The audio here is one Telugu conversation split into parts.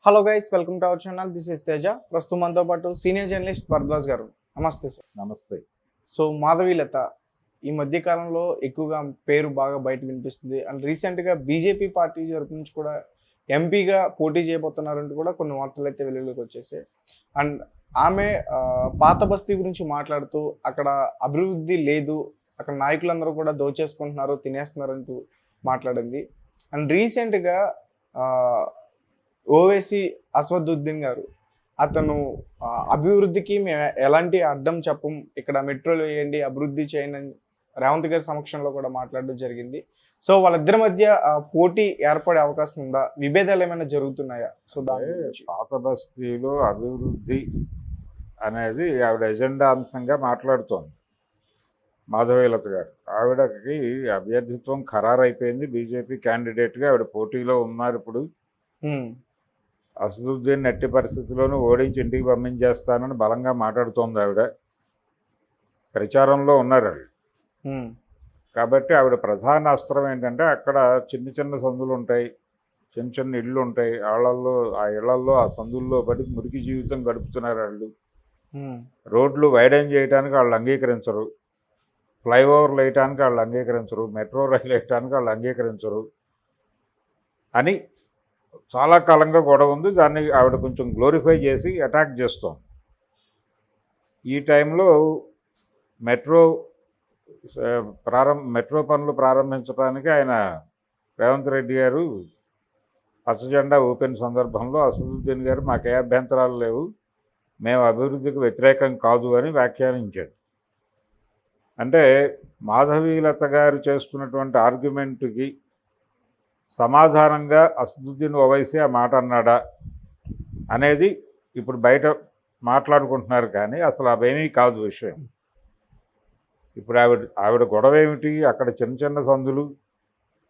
Hello guys, welcome to our channel. This is Teja. ప్రస్తుతం మనతో పాటు సీనియర్ జర్నలిస్ట్ భరద్వాజ్ గారు. నమస్తే సార్. నమస్తే. సో మాధవీలత ఈ మధ్య కాలంలో ఎక్కువగా పేరు బాగా బయట వినిపిస్తుంది. అండ్ రీసెంట్గా బీజేపీ పార్టీ తరపు నుంచి కూడా ఎంపీగా పోటీ చేయబోతున్నారంటూ కూడా కొన్ని వార్తలు అయితే వెలుగులోకి వచ్చేసాయి. అండ్ ఆమె పాత బస్తీ గురించి మాట్లాడుతూ అక్కడ అభివృద్ధి లేదు, అక్కడ నాయకులందరూ కూడా దోచేసుకుంటున్నారు, తినేస్తున్నారంటూ మాట్లాడింది. అండ్ రీసెంట్గా ఓవైసీ అసదుద్దీన్ గారు అతను అభివృద్ధికి మేము ఎలాంటి అడ్డం చెప్పం, ఇక్కడ మెట్రోలు వేయండి, అభివృద్ధి చేయండి అని రేవంత్ గారి సమక్షంలో కూడా మాట్లాడడం జరిగింది. సో వాళ్ళిద్దరి మధ్య పోటీ ఏర్పడే అవకాశం ఉందా? విభేదాలు ఏమైనా జరుగుతున్నాయా? సో పాత బస్తీలో అభివృద్ధి అనేది ఆవిడ ఎజెండా అంశంగా మాట్లాడుతోంది మాధవీలత గారు. ఆవిడకి అభ్యర్థిత్వం ఖరారైపోయింది. బీజేపీ క్యాండిడేట్గా ఆవిడ పోటీలో ఉన్నారు. ఇప్పుడు అసదుద్దీన్ ఎట్టి పరిస్థితుల్లోనూ ఓడించి ఇంటికి పంపించేస్తానని బలంగా మాట్లాడుతోంది ఆవిడ. ప్రచారంలో ఉన్నారు వాళ్ళు. కాబట్టి ఆవిడ ప్రధాన అస్త్రం ఏంటంటే అక్కడ చిన్న చిన్న సందులు ఉంటాయి, చిన్న చిన్న ఇళ్ళు ఉంటాయి, ఆ ఇళ్లల్లో ఆ సందుల్లో పడి మురికి జీవితం గడుపుతున్నారు వాళ్ళు. రోడ్లు వైడెన్ చేయడానికి వాళ్ళు అంగీకరించరు, ఫ్లైఓవర్లు వేయటానికి వాళ్ళు అంగీకరించరు, మెట్రో రైలు వేయటానికి వాళ్ళు అంగీకరించరు అని చాలా కాలంగా గొడవ ఉంది. దాన్ని ఆవిడ కొంచెం గ్లోరిఫై చేసి అటాక్ చేస్తాం. ఈ టైంలో మెట్రో పనులు ప్రారంభించడానికి ఆయన రేవంత్ రెడ్డి గారు పచ్చజెండా ఊపిన సందర్భంలో అసదుద్దీన్ గారు మాకే అభ్యంతరాలు లేవు, మేము అభివృద్ధికి వ్యతిరేకం కాదు అని వ్యాఖ్యానించాడు. అంటే మాధవీలత గారు చేస్తున్నటువంటి ఆర్గ్యుమెంట్కి సమాధానంగా అసదుద్దీన్ ఓవైసీ ఆ మాట అన్నాడా అనేది ఇప్పుడు బయట మాట్లాడుకుంటున్నారు. కానీ అసలు అవేమీ కాదు విషయం. ఇప్పుడు ఆవిడ గొడవ ఏమిటి? అక్కడ చిన్న చిన్న సందులు,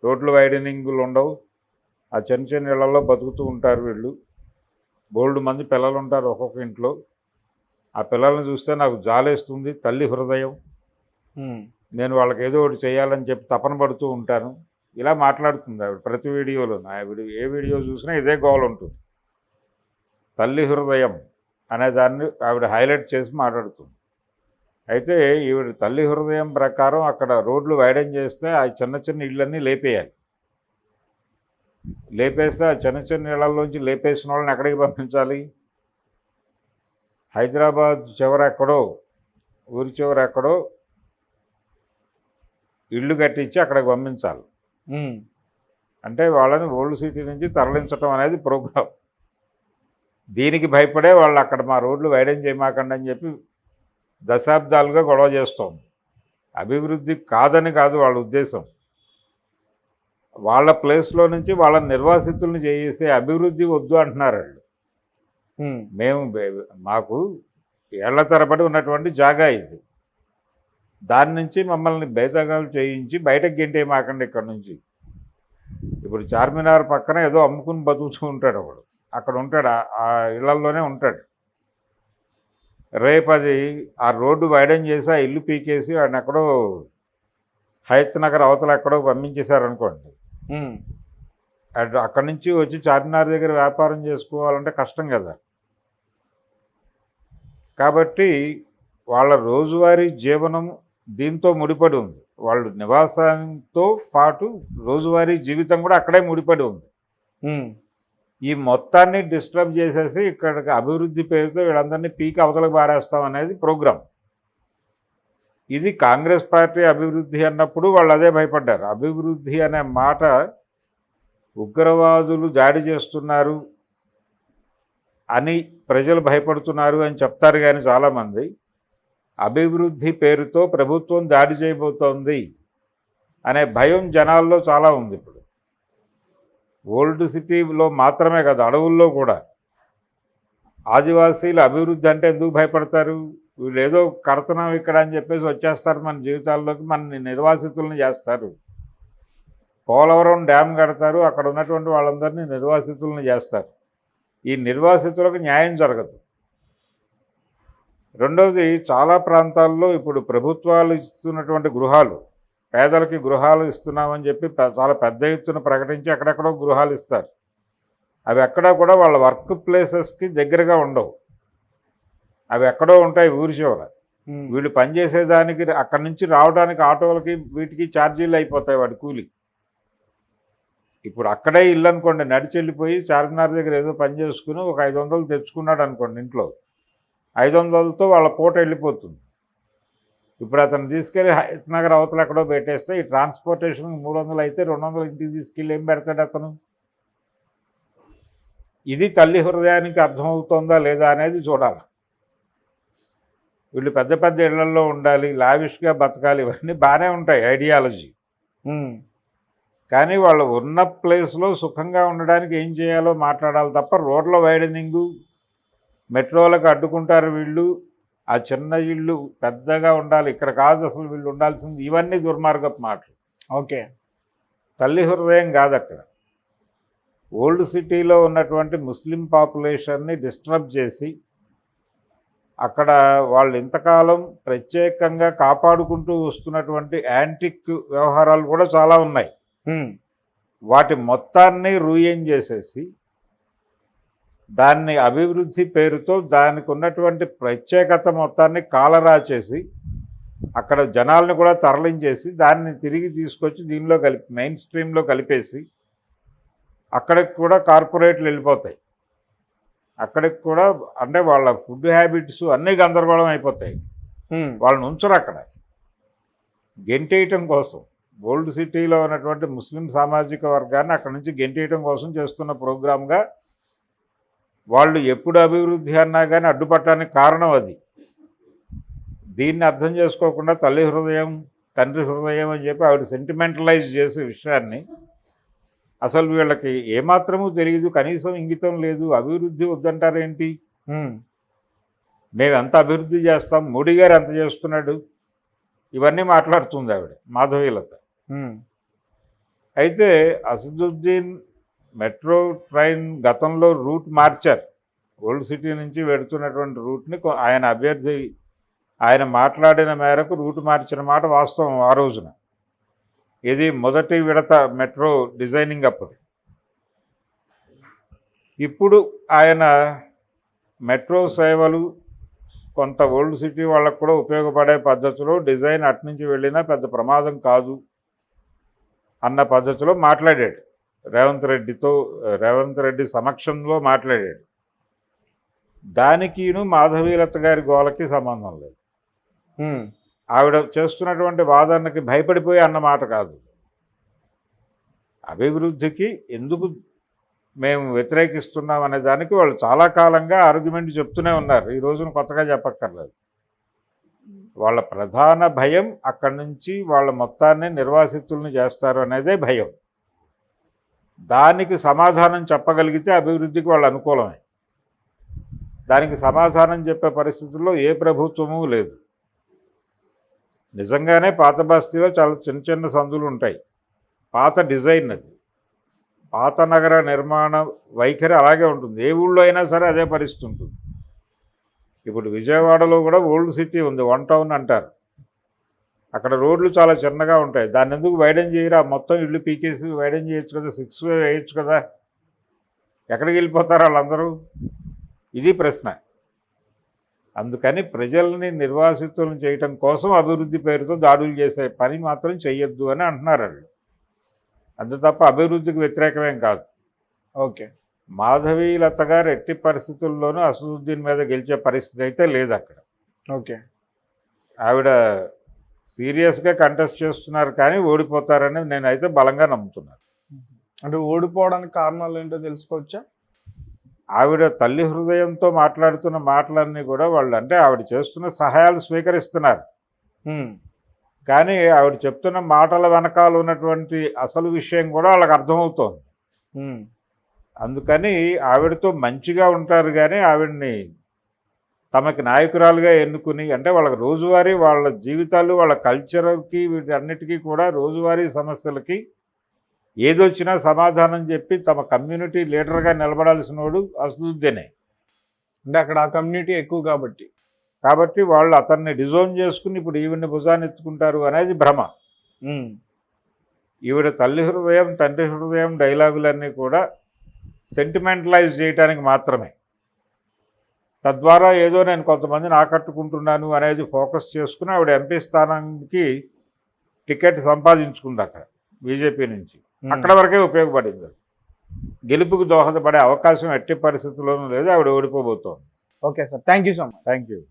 రోడ్లు వైడనింగులు ఉండవు, ఆ చిన్న చిన్న ఇళ్లలో బతుకుతూ ఉంటారు వీళ్ళు. బోల్డ్ మంది పిల్లలు ఉంటారు ఒక్కొక్క ఇంట్లో. ఆ పిల్లల్ని చూస్తే నాకు జాలేస్తుంది, తల్లి హృదయం, నేను వాళ్ళకి ఏదో ఒకటి చేయాలని చెప్పి తపన పడుతూ ఉంటాను. ఇలా మాట్లాడుతుంది ఆవిడ ప్రతి వీడియోలో. ఆవిడ ఏ వీడియో చూసినా ఇదే గోల్ ఉంటుంది. తల్లి హృదయం అనే దాన్ని ఆవిడ హైలైట్ చేసి మాట్లాడుతుంది. అయితే ఈవిడ తల్లి హృదయం ప్రకారం అక్కడ రోడ్లు వైడెన్ చేస్తే ఆ చిన్న చిన్న ఇళ్ళన్నీ లేపేయాలి. లేపేస్తే ఆ చిన్న చిన్న ఇళ్లలోంచి లేపేసిన వాళ్ళని ఎక్కడికి పంపించాలి? హైదరాబాద్ చివరెక్కడో, ఊరి చివరెక్కడో ఇళ్ళు కట్టించి అక్కడికి పంపించాలి. అంటే వాళ్ళని ఓల్డ్ సిటీ నుంచి తరలించడం అనేది ప్రోగ్రాం. దీనికి భయపడే వాళ్ళు అక్కడ మా రోడ్లు వైడెన్ చేయమాకండి అని చెప్పి దశాబ్దాలుగా గొడవ చేస్తోంది. అభివృద్ధి కాదని కాదు వాళ్ళ ఉద్దేశం. వాళ్ళ ప్లేస్లో నుంచి వాళ్ళ నిర్వాసితుల్ని చేసే అభివృద్ధి వద్దు అంటున్నారు వాళ్ళు. మాకు ఏళ్ల తరబడి ఉన్నటువంటి జాగా ఇది, దాని నుంచి మమ్మల్ని బేతగాలు చేయించి బయటకు గెంటేయమాకండి ఇక్కడ నుంచి. ఇప్పుడు చార్మినార్ పక్కన ఏదో అమ్ముకుని బతుకుతూ ఉంటాడు ఒకడు, అక్కడ ఉంటాడు, ఆ ఇళ్లలోనే ఉంటాడు. రేపు అది ఆ రోడ్డు వైడెన్ చేసి ఆ ఇల్లు పీకేసి వాడిని ఎక్కడో హయత్ నగర్ అవతల ఎక్కడో పంపించేశారనుకోండి, అక్కడి నుంచి వచ్చి చార్మినార్ దగ్గర వ్యాపారం చేసుకోవాలంటే కష్టం కదా. కాబట్టి వాళ్ళ రోజువారీ జీవనం దీంతో ముడిపడి ఉంది. వాళ్ళు నివాసంతో పాటు రోజువారీ జీవితం కూడా అక్కడే ముడిపడి ఉంది. ఈ మొత్తాన్ని డిస్టర్బ్ చేసేసి ఇక్కడికి అభివృద్ధి పేరుతో వీళ్ళందరినీ పీకి అవతలకు పారేస్తాం అనేది ప్రోగ్రాం. ఇది కాంగ్రెస్ పార్టీ అభివృద్ధి అన్నప్పుడు వాళ్ళు అదే భయపడ్డారు. అభివృద్ధి అనే మాట ఉగ్రవాదులు దాడి చేస్తున్నారు అని ప్రజలు భయపడుతున్నారు అని చెప్తారు. కానీ చాలామంది అభివృద్ధి పేరుతో ప్రభుత్వం దాడి చేయబోతోంది అనే భయం జనాల్లో చాలా ఉంది. ఇప్పుడు ఓల్డ్ సిటీలో మాత్రమే కాదు, అడవుల్లో కూడా ఆదివాసీలు అభివృద్ధి అంటే ఎందుకు భయపడతారు? వీళ్ళు ఏదో కడతనం ఇక్కడ అని చెప్పేసి వచ్చేస్తారు మన జీవితాల్లోకి, మన నిర్వాసితులను చేస్తారు. పోలవరం డ్యామ్ కడతారు, అక్కడ ఉన్నటువంటి వాళ్ళందరినీ నిర్వాసితులను చేస్తారు. ఈ నిర్వాసితులకు న్యాయం జరగదు. రెండవది, చాలా ప్రాంతాల్లో ఇప్పుడు ప్రభుత్వాలు ఇస్తున్నటువంటి గృహాలు, పేదలకి గృహాలు ఇస్తున్నామని చెప్పి చాలా పెద్ద ఎత్తున ప్రకటించి అక్కడెక్కడో గృహాలు ఇస్తారు. అవి ఎక్కడా కూడా వాళ్ళ వర్క్ ప్లేసెస్కి దగ్గరగా ఉండవు. అవి ఎక్కడో ఉంటాయి ఊరి చివర. వీళ్ళు పనిచేసేదానికి అక్కడి నుంచి రావడానికి ఆటోలకి వీటికి ఛార్జీలు అయిపోతాయి వాడి కూలి. ఇప్పుడు అక్కడే ఇల్లు అనుకోండి, నడిచి వెళ్ళిపోయి చార్మినార్ దగ్గర ఏదో పని చేసుకుని ఒక 500 తెచ్చుకున్నాడు అనుకోండి ఇంట్లో, 500తో వాళ్ళ పూట వెళ్ళిపోతుంది. ఇప్పుడు అతను తీసుకెళ్ళి హయత్ నగర్ అవతల ఎక్కడో పెట్టేస్తే ఈ ట్రాన్స్పోర్టేషన్ 300 అయితే 200 ఇంటికి తీసుకెళ్ళి ఏం పెడతాడు అతను? ఇది తల్లి హృదయానికి అర్థమవుతుందా లేదా అనేది చూడాలి. వీళ్ళు పెద్ద పెద్ద ఇళ్లల్లో ఉండాలి, లావిష్గా బతకాలి, ఇవన్నీ బాగానే ఉంటాయి ఐడియాలజీ. కానీ వాళ్ళు ఉన్న ప్లేస్లో సుఖంగా ఉండడానికి ఏం చేయాలో మాట్లాడాలి తప్ప రోడ్ల వైడనింగు, మెట్రోలకు అడ్డుకుంటారు వీళ్ళు, ఆ చిన్న ఇళ్ళు పెద్దగా ఉండాలి, ఇక్కడ కాదు అసలు వీళ్ళు ఉండాల్సింది, ఇవన్నీ దుర్మార్గపు మాటలు. ఓకే, తల్లి హృదయం కాదు అక్కడ. ఓల్డ్ సిటీలో ఉన్నటువంటి ముస్లిం పాపులేషన్ని డిస్టర్బ్ చేసి అక్కడ వాళ్ళు ఇంతకాలం ప్రత్యేకంగా కాపాడుకుంటూ వస్తున్నటువంటి యాంటిక్ వ్యవహారాలు కూడా చాలా ఉన్నాయి. వాటి మొత్తాన్ని రూయం చేసేసి దాన్ని అభివృద్ధి పేరుతో దానికి ఉన్నటువంటి ప్రత్యేకత మొత్తాన్ని కాలరాచేసి అక్కడ జనాల్ని కూడా తరలించేసి దాన్ని తిరిగి తీసుకొచ్చి దీనిలో మెయిన్ స్ట్రీమ్లో కలిపేసి అక్కడికి కూడా కార్పొరేట్లు వెళ్ళిపోతాయి. అక్కడికి కూడా అంటే వాళ్ళ ఫుడ్ హ్యాబిట్స్ అన్నీ గందరగోళం అయిపోతాయి. వాళ్ళని ఉంచరు అక్కడ గెంటేయటం కోసం. ఓల్డ్ సిటీలో ఉన్నటువంటి ముస్లిం సామాజిక వర్గాన్ని అక్కడి నుంచి గెంటేయటం కోసం చేస్తున్న ప్రోగ్రామ్గా వాళ్ళు ఎప్పుడు అభివృద్ధి అన్నా కానీ అడ్డుపట్టడానికి కారణం అది. దీన్ని అర్థం చేసుకోకుండా తల్లి హృదయం తండ్రి హృదయం అని చెప్పి ఆవిడ సెంటిమెంటలైజ్ చేసే విషయాన్ని, అసలు వీళ్ళకి ఏమాత్రమూ తెలియదు, కనీసం ఇంగితం లేదు. అభివృద్ధి వద్దంటారేంటి? మేము ఎంత అభివృద్ధి చేస్తాం, మోడీ గారు ఎంత చేస్తున్నాడు, ఇవన్నీ మాట్లాడుతుంది ఆవిడ మాధవీలత. అయితే అసదుద్దీన్ మెట్రో ట్రైన్ గతంలో రూట్ మార్చారు. ఓల్డ్ సిటీ నుంచి వెడుతున్నటువంటి రూట్ని ఆయన మాట్లాడిన మేరకు రూట్ మార్చిన మాట వాస్తవం ఆ రోజున. ఇది మొదటి విడత మెట్రో డిజైనింగ్ అప్పుడు. ఇప్పుడు ఆయన మెట్రో సేవలు కొంత ఓల్డ్ సిటీ వాళ్ళకు కూడా ఉపయోగపడే పద్ధతిలో డిజైన్ అట్నుంచి వెళ్ళినా పెద్ద ప్రమాదం కాదు అన్న పద్ధతిలో మాట్లాడాడు. రేవంత్ రెడ్డి సమక్షంలో మాట్లాడాడు. దానికిను మాధవీలత గారి గోలకి సంబంధం లేదు. ఆవిడ చేస్తున్నటువంటి వాదనకి భయపడిపోయి అన్నమాట కాదు. అభివృద్ధికి ఎందుకు మేము వ్యతిరేకిస్తున్నాం అనే దానికి వాళ్ళు చాలా కాలంగా ఆర్గ్యుమెంట్ చెప్తూనే ఉన్నారు. ఈ రోజున కొత్తగా చెప్పక్కర్లేదు. వాళ్ళ ప్రధాన భయం అక్కడి నుంచి వాళ్ళ మొత్తాన్ని నిర్వాసితుల్ని చేస్తారు అనేదే భయం. దానికి సమాధానం చెప్పగలిగితే అభివృద్ధికి వాళ్ళు అనుకూలమే. దానికి సమాధానం చెప్పే పరిస్థితుల్లో ఏ ప్రభుత్వమూ లేదు. నిజంగానే పాత బస్తీలో చాలా చిన్న చిన్న సందులు ఉంటాయి. పాత డిజైన్ అది, పాత నగర నిర్మాణ వైఖరి అలాగే ఉంటుంది. ఏ ఊళ్ళో అయినా సరే అదే పరిస్థితి ఉంటుంది. ఇప్పుడు విజయవాడలో కూడా ఓల్డ్ సిటీ ఉంది, 1 టౌన్ అంటారు. అక్కడ రోడ్లు చాలా చిన్నగా ఉంటాయి. దాన్ని ఎందుకు వైడెన్ చేయరు? ఆ మొత్తం ఇళ్ళు పీకేసి వైడెన్ చేయొచ్చు కదా, 6 వే వేయచ్చు కదా. ఎక్కడికి వెళ్ళిపోతారు వాళ్ళందరూ? ఇది ప్రశ్న. అందుకని ప్రజల్ని నిర్వాసితులను చేయటం కోసం అభివృద్ధి పేరుతో దాడులు చేసే పని మాత్రం చెయ్యొద్దు అని అంటున్నారు వాళ్ళు. అంతే తప్ప అభివృద్ధికి వ్యతిరేకమేం కాదు. ఓకే, మాధవీలత గారు ఎట్టి పరిస్థితుల్లోనూ అసదుద్దీన్ మీద గెలిచే పరిస్థితి అయితే లేదు అక్కడ. ఓకే, ఆవిడ సీరియస్గా కంటెస్ట్ చేస్తున్నారు కానీ ఓడిపోతారని నేనైతే బలంగా నమ్ముతున్నాను. అంటే ఓడిపోవడానికి కారణాలు ఏంటో తెలుసుకోవచ్చా? ఆవిడ తల్లి హృదయంతో మాట్లాడుతున్న మాటలన్నీ కూడా వాళ్ళు అంటే ఆవిడ చేస్తున్న సహాయాలు స్వీకరిస్తున్నారు. కానీ ఆవిడ చెప్తున్న మాటల వెనకాల ఉన్నటువంటి అసలు విషయం కూడా వాళ్ళకి అర్థమవుతోంది. అందుకని ఆవిడతో మంచిగా ఉంటారు కానీ ఆవిడని తమకి నాయకురాలుగా ఎన్నుకుని అంటే వాళ్ళకి రోజువారీ వాళ్ళ జీవితాలు వాళ్ళ కల్చర్కి వీటన్నిటికీ కూడా రోజువారీ సమస్యలకి ఏదొచ్చినా సమాధానం చెప్పి తమ కమ్యూనిటీ లీడర్గా నిలబడాల్సిన వాడు అసదుద్దీనే. అంటే అక్కడ ఆ కమ్యూనిటీ ఎక్కువ కాబట్టి వాళ్ళు అతన్ని డిజోన్ చేసుకుని ఇప్పుడు ఈవిడ్ని భుజాన్ని ఎత్తుకుంటారు అనేది భ్రమ. ఈవిడ తల్లి హృదయం తండ్రి హృదయం డైలాగులన్నీ కూడా సెంటిమెంటలైజ్ చేయడానికి మాత్రమే. తద్వారా ఏదో నేను కొంతమందిని ఆకట్టుకుంటున్నాను అనేది ఫోకస్ చేసుకుని ఆవిడ ఎంపీ స్థానానికి టికెట్ సంపాదించుకుంది అక్కడ బీజేపీ నుంచి. అక్కడ వరకే ఉపయోగపడింది. గెలుపుకు దోహదపడే అవకాశం ఎట్టి పరిస్థితుల్లోనూ లేదు. ఆవిడ ఓడిపోబోతోంది. Okay sir, thank you so much. Thank you.